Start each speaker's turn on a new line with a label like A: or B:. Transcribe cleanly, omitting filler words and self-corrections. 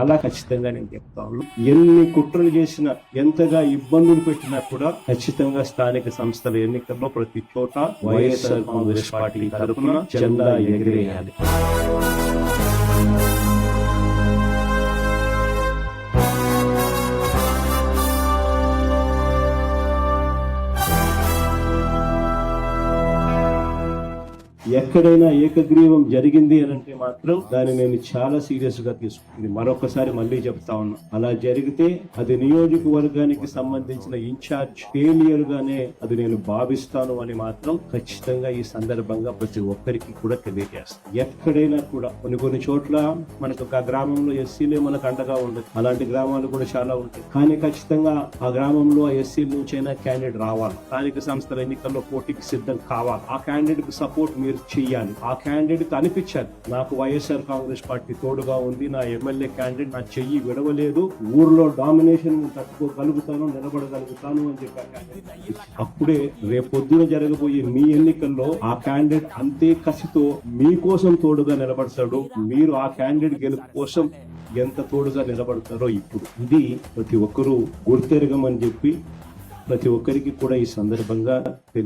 A: చాలా ఖచ్చితంగా నేను చెప్తాను. ఎన్ని కుట్రలు చేసినా, ఎంతగా ఇబ్బందులు పెట్టినా కూడా ఖచ్చితంగా స్థానిక సంస్థల ఎన్నికల్లో ప్రతి చోట వైఎస్ఆర్ కాంగ్రెస్ పార్టీ తరఫున జెండా ఎగిరేయాలి. ఎక్కడైనా ఏకగ్రీవం జరిగింది అని అంటే మాత్రం దాన్ని నేను చాలా సీరియస్ గా తీసుకుంది. మరొకసారి మళ్ళీ చెప్తా ఉన్నా, అలా జరిగితే అది నియోజకవర్గానికి సంబంధించిన ఇన్ఛార్జ్ ఫెయిలియర్ గానే అది నేను భావిస్తాను అని మాత్రం ఖచ్చితంగా ఈ సందర్భంగా ప్రతి ఒక్కరికి కూడా తెలియజేస్తాను. ఎక్కడైనా కూడా కొన్ని చోట్ల మనకు ఒక గ్రామంలో ఎస్సీలే మనకు అండగా ఉండదు, అలాంటి గ్రామాలు కూడా చాలా ఉంటాయి. కానీ ఖచ్చితంగా ఆ గ్రామంలో ఎస్సీల నుంచైనా క్యాండిడేట్ రావాలి, స్థానిక సంస్థల ఎన్నికల్లో పోటీకి సిద్ధం కావాలి. ఆ క్యాండిడేట్ కు సపోర్ట్ మీరు చెయ్యాలి. ఆ క్యాండిడేట్ అనిపించాలి, నాకు వైఎస్ఆర్ కాంగ్రెస్ పార్టీ తోడుగా ఉంది, నా ఎమ్మెల్యే క్యాండిడేట్ నా చెయ్యి విడవలేదు, ఊర్లో డామినేషన్ తట్టుకోగలుగుతాను, నిలబడగలుగుతాను అని చెప్పి అప్పుడే రేపొద్దున జరగబోయే మీ ఎన్నికల్లో ఆ క్యాండిడేట్ అంతే కసితో మీకోసం తోడుగా నిలబడతాడు. మీరు ఆ క్యాండిడేట్ గెలుపు కోసం ఎంత తోడుగా నిలబడతారో ఇప్పుడు ఇది ప్రతి ఒక్కరూ గుర్తెరగమని చెప్పి ప్రతి ఒక్కరికి కూడా ఈ సందర్భంగా